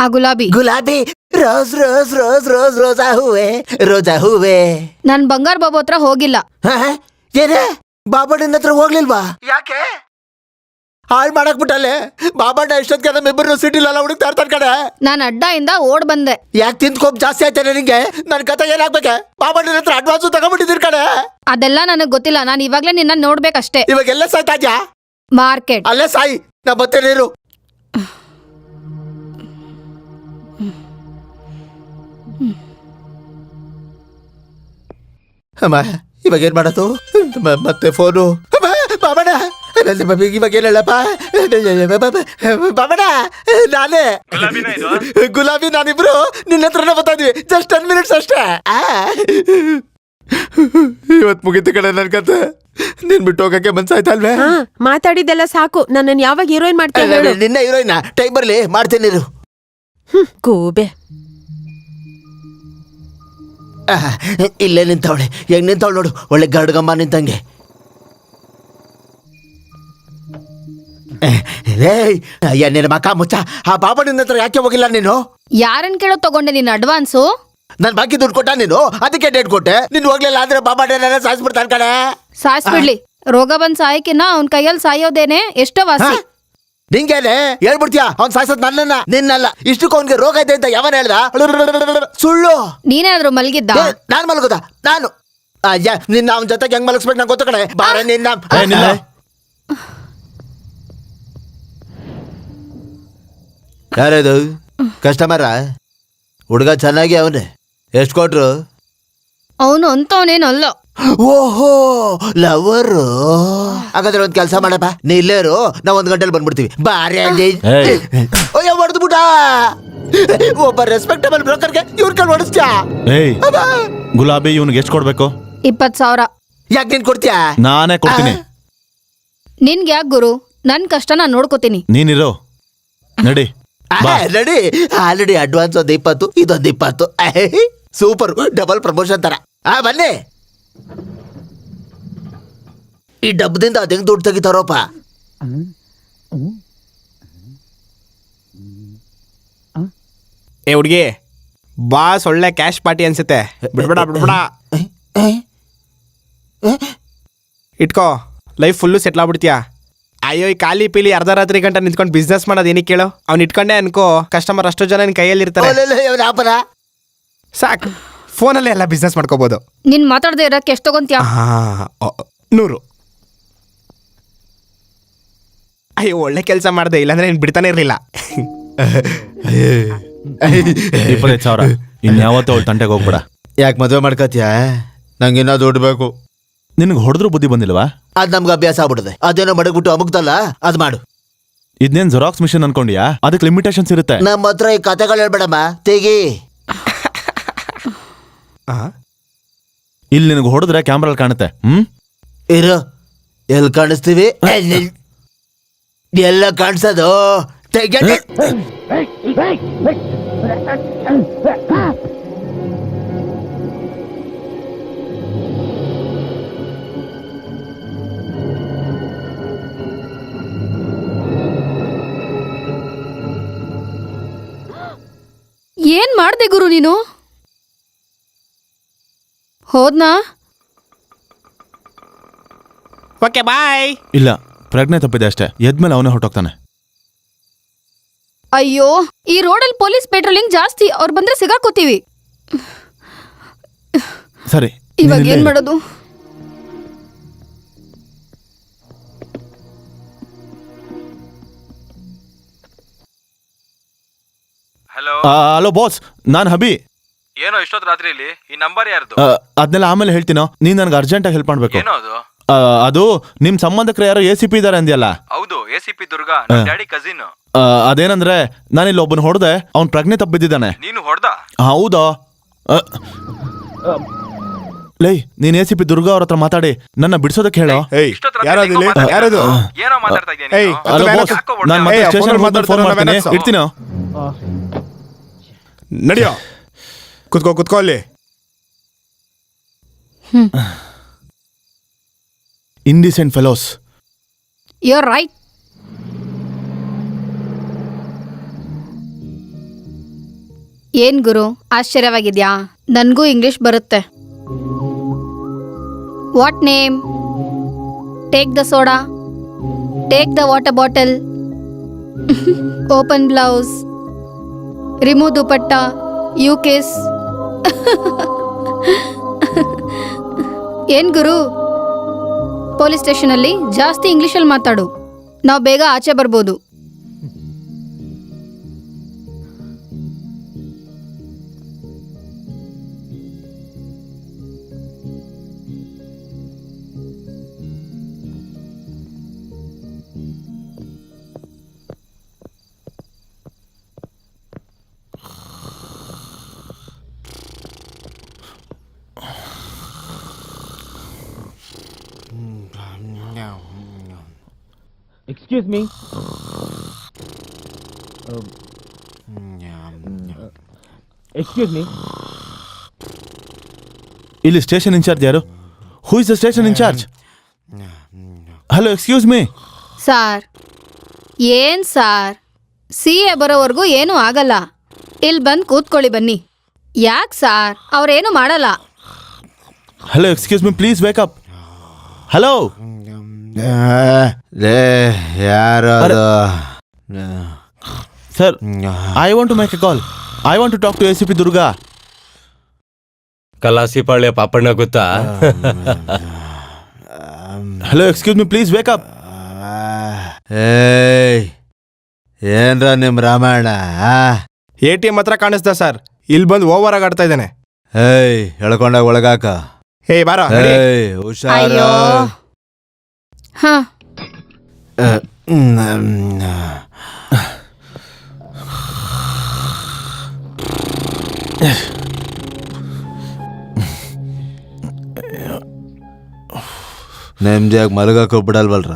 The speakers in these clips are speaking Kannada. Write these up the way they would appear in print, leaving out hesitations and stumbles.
ಆ ಗುಲಾಬಿ ಗುಲಾಬಿ ರೋಸ್ ರೋಸ್ ರೋಸ್ ರೋಸ್ ರೋಜಾ ಹೂವೆ. ನನ್ ಬಂಗಾರ ಬಾಬು ಹತ್ರ ಹೋಗಿಲ್ಲ. ಏನೇ ಬಾಬಣ್ಣನ ಹತ್ರ ಹೋಗ್ಲಿಲ್ವಾ? ಯಾಕೆ ಹಾಳ್ ಮಾಡಕ್ ಬಿಟ್ಟಲ್ಲೇ? ಬಾಬಣ್ಣ ಎಷ್ಟೊತ್ತಿಗೆ ನಮ್ಮಿಬ್ಬರು ಸಿಟಿಲೆಲ್ಲ ಹುಡುಕ್ತಾ ಇರ್ತಾರ ಕಡೆ. ನಾನ್ ಅಡ್ಡ ಇಂದ ಓಡ್ ಬಂದೆ. ಯಾಕೆ ತಿಂದ್ಕೋಪ್ ಜಾಸ್ತಿ ಆಯ್ತಾನೆ ನಿಂಗೆ? ನನ್ ಕತೆ ಏನಾಗ್ಬೇಕೆ? ಬಾಬಣ್ಣನ ಹತ್ರ ಅಡ್ವಾನ್ಸ್ ತಗೊಂಡ್ಬಿಟ್ಟಿದ್ದೀರಿ ಕಡೆ. ಅದೆಲ್ಲ ನನಗ್ ಗೊತ್ತಿಲ್ಲ. ನಾನ್ ಇವಾಗ್ಲೇ ನಿನ್ನ ನೋಡ್ಬೇಕಷ್ಟೇ. ಇವಾಗ ಎಲ್ಲ ಸಾಯ್ತಾದ್ಯಾ? ಮಾರ್ಕೆಟ್ ಅಲ್ಲೇ ಸಾಯಿ, ನಾ ಬರ್ತೇನೆ ಇರು. ಅಮ್ಮ ಇವಾಗ ಏನ್ ಮಾಡೋದು? ಮತ್ತೆ ಫೋನು ಬಾಬಣ್ಣ. ಇವಾಗ ಏನಲ್ಲಪ್ಪ ಬಾಬಣ್ಣ, ನಾನೇ ಗುಲಾಬಿ ನಾನಿಬ್ರು ನಿನ್ನ ಹತ್ರನೇ ಬರ್ತಾ ಇದ್ವಿ. ಜಸ್ಟ್ 10 minutes ಅಷ್ಟೇ. ಇವತ್ ಮುಗಿತು ಕಡೆ ನನ್ ಕತೆ. ನೀನ್ ಬಿಟ್ಟು ಹೋಗಕ್ಕೆ ಮನ್ಸಾಯ್ತಲ್ವೇ? ಮಾತಾಡಿದ್ದೆಲ್ಲ ಸಾಕು. ನನ್ನನ್ನು ಯಾವಾಗ ಹೀರೋಯಿನ್ ಮಾಡ್ತೇವೆ? ನಿನ್ನ ಹೀರೋಯಿನ್ ಟೈಮ್ ಬರ್ಲಿ ಮಾಡ್ತೇನೆ. ಕೂಬೆ ಇಲ್ಲೇ ನಿಂತವಳೆ. ಹೆಂಗ್ ನಿಂತವಳು ನೋಡು, ಒಳ್ಳೆ ಗಡ್ಗಮ್ಮ ನಿಂತಂಗೆ. ನಿನ್ನ ಮಕ್ಕ ಮುಚ್ಚ. ಆ ಬಾಬಣ್ಣನ ಹತ್ರ ಯಾಕೆ ಹೋಗಿಲ್ಲ ನೀನು? ಯಾರನ್ ಕೇಳೋ ತಗೊಂಡೆ ನಿನ್ನ ಅಡ್ವಾನ್ಸು? ನನ್ ಬಾಕಿ ದುಡ್ಡು ಕೊಟ್ಟ ನೀನು, ಅದಕ್ಕೆ ಡೇಟ್ ಕೊಟ್ಟೆ. ನೀನ್ ಹೋಗ್ಲಿಲ್ಲ ಅಂದ್ರೆ ಬಾಬಣ್ಣ ಸಾಯಿಸ್ಬಿಡ್ತಾನ ಕಡೆ. ಸಾಯಿಸ್ಬಿಡ್ಲಿ, ರೋಗ ಬಂದ್ ಸಾಯಕಿನ ಅವ್ನ ಕೈಯಲ್ಲಿ ಸಾಯೋದೇನೆ ಎಷ್ಟೋ ವಾಸಿ. ನಿಂಗೇನೆ ಹೇಳ್ಬಿಡ್ತೀಯ ಅವ್ನ್ ಸಾಯಿಸೋದ್ ನನ್ನನ್ನ, ನಿನ್ನಲ್ಲ. ಇಷ್ಟಕ್ಕೂ ಅವ್ನಿಗೆ ರೋಗ ಇದೆ ಅಂತ ಯಾವನ್ ಹೇಳ್ದ? ಸುಳ್ಳು. ನೀನೇನಾದ್ರು ಮಲಗಿದ್ದ? ನಾನ್ ಮಲಗುದ? ನಾನು ಅಯ್ಯ ನಿನ್ನ ಅವನ ಜೊತೆಗೆ ಹೆಂಗ್ ಮಲಗಿಸ್ಬೇಕು ನಂಗೆ ಗೊತ್ತ ಕಡೆ. ಬಾರ ನಿನ್ನ ಯಾರದು ಕಸ್ಟಮರ? ಹುಡುಗ ಚೆನ್ನಾಗಿ ಅವನೇ. ಎಷ್ಟು ಕೊಟ್ರು? ಅವನು ಅಂತವನೇನಲ್ಲ. ಓಹೋ ಲವರು. ಹಾಗಾದ್ರೆ ಒಂದ್ ಕೆಲಸ ಮಾಡಪ್ಪ, ನೀ ಇಲ್ಲೇರು, ನಾವ್ 1 ಗಂಟೆಲಿ ಬಂದ್ಬಿಡ್ತೀವಿ. ಬಾರಿ ಅಯ್ಯೋ ಹೊಡೆದು ಬಿಟ್ಟ. ಒಬ್ಬ ರೆಸ್ಪೆಕ್ಟಬಲ್ ಬ್ರೋಕರ್ಗೆ ಇವ್ರ ಕಲ್ ಹೊಡಿಸ್ತ್ಯಾ? ಗುಲಾಬಿ ಇವನ್ಗೆ ಎಷ್ಟು ಕೊಡ್ಬೇಕು? 20,000. ಯಾಕೆ ನೀನ್ ಕೊಡ್ತೀಯಾ? ನಾನೇ ಕೊಡ್ತೀನಿ. ನಿನ್ಗೆ ಯಾಕೆ ಗುರು? ನನ್ ಕಷ್ಟ ನಾನ್ ನೋಡ್ಕೋತೀನಿ. ನೀನಿರೋ ನಡಿ. ನಡಿ. ಆಲ್ರೆಡಿ ಅಡ್ವಾನ್ಸ್ 20, ಇದೊಂದು 20. ಸೂಪರ್, ಡಬಲ್ ಪ್ರಮೋಷನ್ ತರ. ಬನ್ನಿ. ಈ ಡಬ್ಬದಿಂದ ಅದ್ ಹೆಂಗ್ ದುಡ್ಡು ತೆಗಿತಾರೋಪ. ಏ ಹುಡ್ಗಿ, ಬಾಸ್ ಒಳ್ಳೆ ಕ್ಯಾಶ್ ಪಾರ್ಟಿ ಅನ್ಸುತ್ತೆ. ಬಿಡ್ಬೇಡ ಬಿಡ್ಬೇಡ, ಇಟ್ಕೋ. ಲೈಫ್ ಫುಲ್ಲು ಸೆಟ್ಲ್ ಆಗ್ಬಿಡ್ತೀಯಾ. ಅಯ್ಯೋ ಈ ಖಾಲಿ ಪೀಲಿ ಅರ್ಧ ರಾತ್ರಿ ಗಂಟೆ ನಿಂತ್ಕೊಂಡು ಬಿಸ್ನೆಸ್ ಮಾಡೋದು ಏನಕ್ಕೆ ಕೇಳೋ? ಅವ್ನು ಇಟ್ಕೊಂಡೆ ಅನ್ಕೋ, ಕಸ್ಟಮರ್ ಅಷ್ಟು ಜನ ನಿನ್ ಕೈಯಲ್ಲಿ ಇರ್ತಾರೆ. ಸಾಕು, ಫೋನಲ್ಲೇ ಎಲ್ಲ ಬಿಸ್ನೆಸ್ ಮಾಡ್ಕೋಬಹುದು. ನಿನ್ ಮಾತಾಡದೆ ಇರಕ್ಕೆ ಎಷ್ಟು ತಗೊಂತೀಯ? 100. ಅಯ್ಯೋ ಒಳ್ಳೆ ಕೆಲಸ ಮಾಡ್ದೆ, ಇಲ್ಲಾಂದ್ರೆ ನೀನ್ ಬಿಡ್ತಾನೆ ಇರ್ಲಿಲ್ಲ. 25,000. ಇನ್ಯಾವತ್ತೂ ಅವಳು ತಂಟೆಗೆ ಹೋಗ್ಬೇಡ. ಯಾಕೆ ಮದುವೆ ಮಾಡ್ಕತ್ಯಾ? ನಂಗೆ ಇನ್ನೂ ದುಡ್ಡು ಬೇಕು. ನಿನಗೆ ಹೊಡೆದ್ರು ಬುದ್ಧಿ ಬಂದಿಲ್ವಾ? ಅದ್ ನಮ್ಗೆ ಅಭ್ಯಾಸ ಆಗ್ಬಿಡುತ್ತೆ. ಅದೇನೋ ಮಡಗ್ಬಿಟ್ಟು ಅಮುಕ್ತಲ್ಲ, ಅದ್ ಮಾಡು. ಇದನ್ನೇನ್ ಜೆರಾಕ್ಸ್ ಮಿಷನ್ ಅನ್ಕೊಂಡಿಯಾ? ಅದಕ್ಕೆ ಲಿಮಿಟೇಷನ್ಸ್ ಇರುತ್ತೆ. ನಮ್ಮ ಹತ್ರ ಈ ಕತೆಗಳು ಹೇಳ್ಬೇಡಮ್ಮ, ತೆಗಿ. ಇಲ್ಲಿ ನಿನಗೆ ಹೊಡೆದ್ರೆ ಕ್ಯಾಮ್ರಾ ಕಾಣುತ್ತೆ. ಇರು, ಎಲ್ಲಿ ಕಾಣಿಸ್ತೀವಿ? ಎಲ್ಲ ಕಾಣಿಸೋದು. ಏನ್ ಮಾಡ್ದೆ ಗುರು ನೀನು? ಹೋದ್ನಾ? Okay bye. ಇಲ್ಲ, ಪ್ರಜ್ಞೆ ತಪ್ಪಿದೆ ಅಷ್ಟೇ. ಎದ್ಮೇಲೆ ಅವನೇ ಹೊರಟೋಗ್ತಾನೆ. ಅಯ್ಯೋ, ಈ ರೋಡಲ್ಲಿ ಪೊಲೀಸ್ ಪೆಟ್ರೋಲಿಂಗ್ ಜಾಸ್ತಿ. ಅವ್ರು ಬಂದ್ರೆ ಸಿಗಾಕೋತೀವಿ. ಸರಿ, ಇವಾಗ ಏನ್ ಮಾಡೋದು? ಹಲೋ ಬಾಸ್, ನಾನ್ ಹಬಿ. ಏನೋ ಇಷ್ಟೊತ್ತು ರಾತ್ರಿಯಲ್ಲಿ ಈ ನಂಬರ್ ಯಾರ್ದು? ಅದನ್ನೆಲ್ಲ ಆಮೇಲೆ ಹೇಳ್ತೀನೋ. ನೀನ್ ನನಗೆ ಅರ್ಜೆಂಟ್ ಆಗಿ ಹೆಲ್ಪ್ ಮಾಡ್ಬೇಕು. ಏನೋ ಅದು? ಅದು ನಿಮ್ ಸಂಬಂಧಕ್ಕೆ ಯಾರೋ ACP ಇದಾರೆ ಅಂದ್ಯಲ್ಲ? ಹೌದು, ACP ದುರ್ಗಾ, ನನ್ನ ಡ್ಯಾಡಿ ಕಸಿನ್. ಅದೇನಂದ್ರೆ ನಾನಿಲ್ಲಿ ಒಬ್ಬನ ಹೊಡೆದೆ, ಅವ್ನ್ ಪ್ರಜ್ಞೆ ತಪ್ಪಿದ್ದಾನೆ. ನೀನು ಹೊಡೆದ? ಹೌದಾ? ಲೈ, ನೀನ್ ACP ದುರ್ಗಾ ಅವ್ರ ಹತ್ರ ಮಾತಾಡಿ ನನ್ನ ಬಿಡಿಸೋದಕ್ಕೆ ಹೇಳೋ. ಯಾರದು? ಏನೋ ಮಾತಾಡ್ತಾ ಇದ್ದೀನಿ. ನಾನು ಮತ್ತೆ ಸ್ಟೇಷನ್ ಫೋನ್ ಮಾಡ್ತೀನಿ, ಇಡ್ತೀನೋ. ನಡಿಯೋ, ಕುತ್ಕೋ ಅಲ್ಲಿ. Indecent fellows. You're right. ಏನ್ ಗುರು ಆಶ್ಚರ್ಯವಾಗಿದ್ಯಾ? ನನ್ಗೂ ಇಂಗ್ಲಿಷ್ ಬರುತ್ತೆ. What name? Take the soda, take the water bottle, open blouse, remove dupatta, you kiss. ಏನ್ ಗುರು, ಪೊಲೀಸ್ ಸ್ಟೇಷನಲ್ಲಿ ಜಾಸ್ತಿ ಇಂಗ್ಲಿಷಲ್ಲಿ ಮಾತಾಡು, ನಾವು ಬೇಗ ಆಚೆ ಬರ್ಬೋದು. Excuse me. Excuse me. ಇಲ್ಲಿ ಸ್ಟೇಷನ್ ಇನ್ಚಾರ್ಜ್ ಯಾರು? Who is the station in charge? Hello, excuse me. Sir, ಏನ್ ಸಾರ್, CA ಬರೋವರೆಗೂ ಏನೂ ಆಗಲ್ಲ. ಇಲ್ಲಿ ಬಂದು ಕೂತ್ಕೊಳ್ಳಿ ಬನ್ನಿ. ಯಾಕೆ ಸಾರ್, ಅವ್ರೇನು ಮಾಡಲ್ಲ. Hello, excuse me, please wake up. Hello ಯಾರು sir, I want to make a call. I want to talk to ACP Durga. Kalasipalya Papanna ಗೊತ್ತಾ? Hello, excuse me, please wake up. ಏನ್ರ ನಿಮ್ ರಾಮಾಯಣ? ATM ಹತ್ರ ಕಾಣಿಸ್ತಾ ಸರ್, ಇಲ್ಲಿ ಬಂದು ಓವರ್ ಆಗಿ ಆಡ್ತಾ ಇದ್ದಾನೆ. ಹೇಳ್ಕೊಂಡಾಗ ಒಳಗಾಕ. ಬಾರೋ. ಹುಷಾರ. ಅಯ್ಯೋ. ಹಾ, ನೆಮ್ಮದಿಯಾಗಿ ಮಲಗಕ್ಕೆ ಬಿಡಲ್ವಲ್ರ?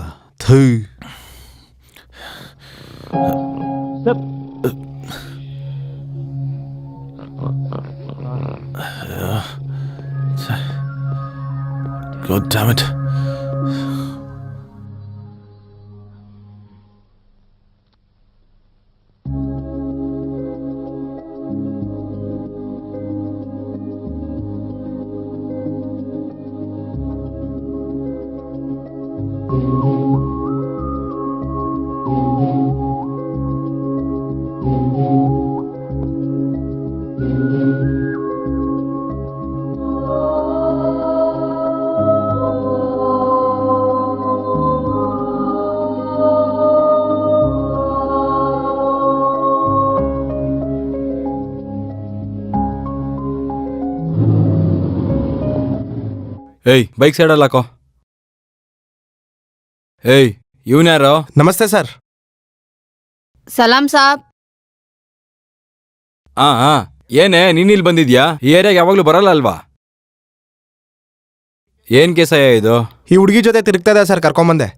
God damn it. ಏಯ್, ಬೈಕ್ ಸೈಡಲ್ಲಿ ಹಾಕೋ. ಏಯ್, ಇವನ್ಯಾರೋ? ನಮಸ್ತೆ ಸರ್. ಸಲಾಂ ಸಾಬ್. ಏನೇ ನೀನ್ ಇಲ್ಲಿ ಬಂದಿದ್ಯಾ? ಈ ಏರಿಯಾಗೆ ಯಾವಾಗ್ಲೂ ಬರಲ್ಲ ಅಲ್ವಾ? ಏನ್ ಕೇಸಯ್ಯ ಇದು? ಈ ಹುಡುಗಿ ಜೊತೆ ತಿರುಗ್ತಾ ಇದೆ ಸರ್, ಕರ್ಕೊಂಬಂದೆ.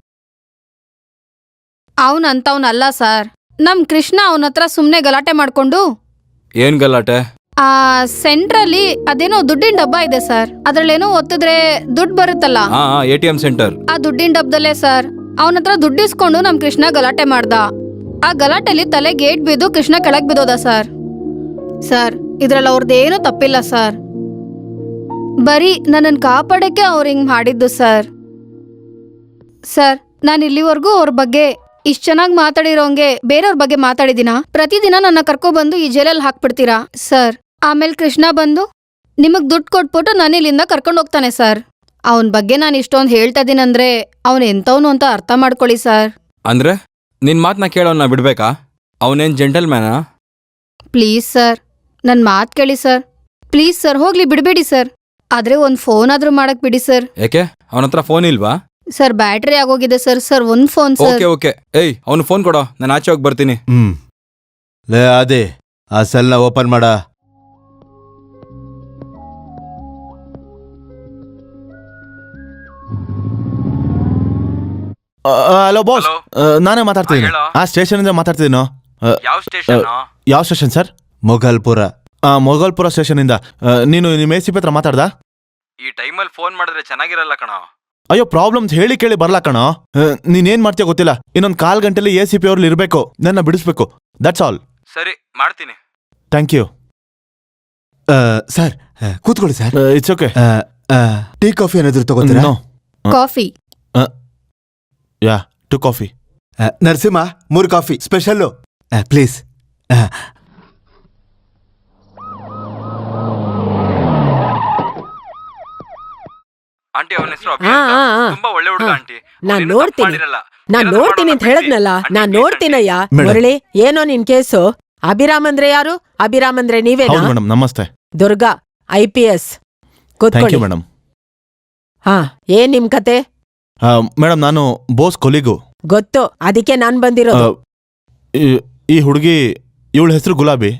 ಅವನಂತವ್ನಲ್ಲ ಸರ್. ನಮ್ ಕೃಷ್ಣ ಅವನ ಹತ್ರ ಸುಮ್ಮನೆ ಗಲಾಟೆ ಮಾಡ್ಕೊಂಡು. ಏನ್ ಗಲಾಟೆ? ಸೆಂಟ್ರಲ್ಲಿ ಅದೇನೋ ದುಡ್ಡಿನ ಡಬ್ಬ ಇದೆ ಸರ್. ಅದ್ರಲ್ಲೇನೋ ಒತ್ತಿದ್ರೆ ದುಡ್ಡು ಬರುತ್ತಲ್ಲ, ATM ಸೆಂಟರ್. ಆ ದುಡ್ಡಿನ ಡಬ್ಬದಲ್ಲೇ ಸರ್ ಅವನ ಹತ್ರ ದುಡ್ಡಿಸ್ಕೊಂಡು ನಮ್ ಕೃಷ್ಣ ಗಲಾಟೆ ಮಾಡ್ದ. ಆ ಗಲಾಟೆಲಿ ತಲೆ ಗೇಟ್ ಬಿದ್ದು ಕೃಷ್ಣ ಕೆಳಗ್ ಬಿದ್ದೋದ ಸರ್. ಸರ್, ಇದ್ರಲ್ಲಿ ಅವ್ರದ್ದೇನೂ ತಪ್ಪಿಲ್ಲ ಸರ್. ಬರೀ ನನ್ನನ್ನು ಕಾಪಾಡಕ್ಕೆ ಅವ್ರು ಹಿಂಗ್ ಮಾಡಿದ್ದು ಸರ್. ಸರ್, ನಾನು ಇಲ್ಲಿವರೆಗೂ ಅವ್ರ ಬಗ್ಗೆ ಇಷ್ಟು ಚೆನ್ನಾಗಿ ಮಾತಾಡಿರೋಂಗೆ ಬೇರೆಯವ್ರ ಬಗ್ಗೆ ಮಾತಾಡಿದಿನ? ಪ್ರತಿದಿನ ನನ್ನ ಕರ್ಕೊಬಂದು ಈ ಜೈಲಲ್ಲಿ ಹಾಕ್ಬಿಡ್ತೀರಾ ಸರ್? ಆಮೇಲೆ ಕೃಷ್ಣ ಬಂದು ನಿಮಗ್ ದುಡ್ಡು ಕೊಟ್ಬಿಟ್ಟು ನಾನು ಇಲ್ಲಿಂದ ಕರ್ಕೊಂಡು ಹೋಗ್ತಾನೆ ಸರ್. ಅವನ ಬಗ್ಗೆ ನಾನು ಇಷ್ಟೊಂದು ಹೇಳ್ತಾ ಇದೀನಂದ್ರೆ ಅವನು ಎಂತವನು ಅಂತ ಅರ್ಥ ಮಾಡ್ಕೊಳ್ಳಿ ಸರ್. ಅಂದ್ರೆ ನಿನ್ ಮಾತನ್ನ ಕೇಳೋನ್ನ ಬಿಡ್ಬೇಕಾ? ಅವನೇನ್ ಜೆಂಟಲ್ಮ್ಯಾನಾ? ಪ್ಲೀಸ್ ಸರ್, ನನ್ನ ಮಾತು ಕೇಳಿ ಸರ್. ಪ್ಲೀಸ್ ಸರ್, ಹೋಗ್ಲಿ ಬಿಡಬೇಡಿ ಸರ್. ಆದ್ರೆ ಒಂದು ಫೋನ್ ಆದ್ರೂ ಮಾಡಕ್ ಬಿಡಿ ಸರ್. ಯಾಕೆ, ಅವನ ಹತ್ರ ಫೋನ್ ಇಲ್ವಾ? ಸರ್, ಬ್ಯಾಟ್ರಿ ಆಗೋಗಿದೆ ಸರ್. ಸರ್, ಒಂದು ಫೋನ್ ಸರ್. ಓಕೆ. ಏಯ್, ಅವನು ಫೋನ್ ಕೊಡೋ, ನಾನು ಆಚೆ ಹೋಗಿ ಬರ್ತೀನಿ. ಲೇ ಅದೇ ಆ ಸೆಲ್ನ ಓಪನ್ ಮಾಡ. ಹಲೋ ಬಾಸ್, ನಾನೇ ಮಾತಾಡ್ತಿದ್ದೀನಿ. ಹೇಳು. ಆ ಸ್ಟೇಷನ್ ಇಂದ ಮಾತಾಡ್ತಿದ್ದೀನೋ. ಯಾವ ಸ್ಟೇಷನ್? ಯಾವ station sir? Mughalpura. Mughalpura station ಇಂದ. ನೀನು ನಿಮ್ಮ ACP ಹತ್ರ ಮಾತಾಡ್ದ? ಈ ಟೈಮಲ್ಲಿ ಫೋನ್ ಮಾಡಿದ್ರೆ ಚೆನ್ನಾಗಿರಲ್ಲ ಕಣ. ಅಯ್ಯೋ, ಪ್ರಾಬ್ಲಮ್ಸ್ ಹೇಳಿ ಕೇಳಿ ಬರ್ಲಾ ಕಣೋ. ನೀನೇನ್ ಮಾಡ್ತೀಯ ಗೊತ್ತಿಲ್ಲ. ಇನ್ನೊಂದು 1/4 ಗಂಟೆಲಿ ACP ಅವ್ರಲ್ಲಿ ಇರಬೇಕು, ನನ್ನ ಬಿಡಿಸ್ಬೇಕು. That's all. ಸರಿ, ಮಾಡ್ತೀನಿ. Thank you. ಸರ್ ಕೂತ್ಕೊಳ್ಳಿ sir. It's okay. Tea coffee ಏನಾದ್ರು ತಗೋತೀರಾ? No. Coffee. Yeah, 2 coffee. Narasimha 3 coffee special please. Aunty ಅವನ ಹೆಸರು ಆ, ಆ, ಆ. ತುಂಬಾ ಒಳ್ಳೆ ಹುಡುಗ ಆಂಟಿ. ನಾನ್ ನೋಡ್ತೀನಿ ಅಂತ ಹೇಳದ್ನಲ್ಲ, ನಾನ್ ನೋಡ್ತೀನಯ್ಯ. ಮೇಡಮ್. ಮುರಳಿ, ಏನೋ ನಿನ್ ಕೇಸು? ಅಭಿರಾಮ್ ಅಂದ್ರೆ ಯಾರು? ಅಭಿರಾಮ್ ಅಂದ್ರೆ ಹೌದು ನೀವೇನಾ? ಮೇಡಮ್, ನಮಸ್ತೆ. ದುರ್ಗಾ, IPS. ಥ್ಯಾಂಕ್ ಕೂತ್ಕೊಳ್ಳಿ. You madam. ಹಾ, ಏನ್ ನಿಮ್ ಕತೆ? ಮೇಡಮ್, ನಾನು ಬೋಸ್ ಕೊಲಿಗು. ಗೊತ್ತು, ಅದಕ್ಕೆ ನಾನ್ ಬಂದಿರೋದು. ಈ ಹುಡುಗಿ, ಇವಳ ಹೆಸರು ಗುಲಾಬಿ,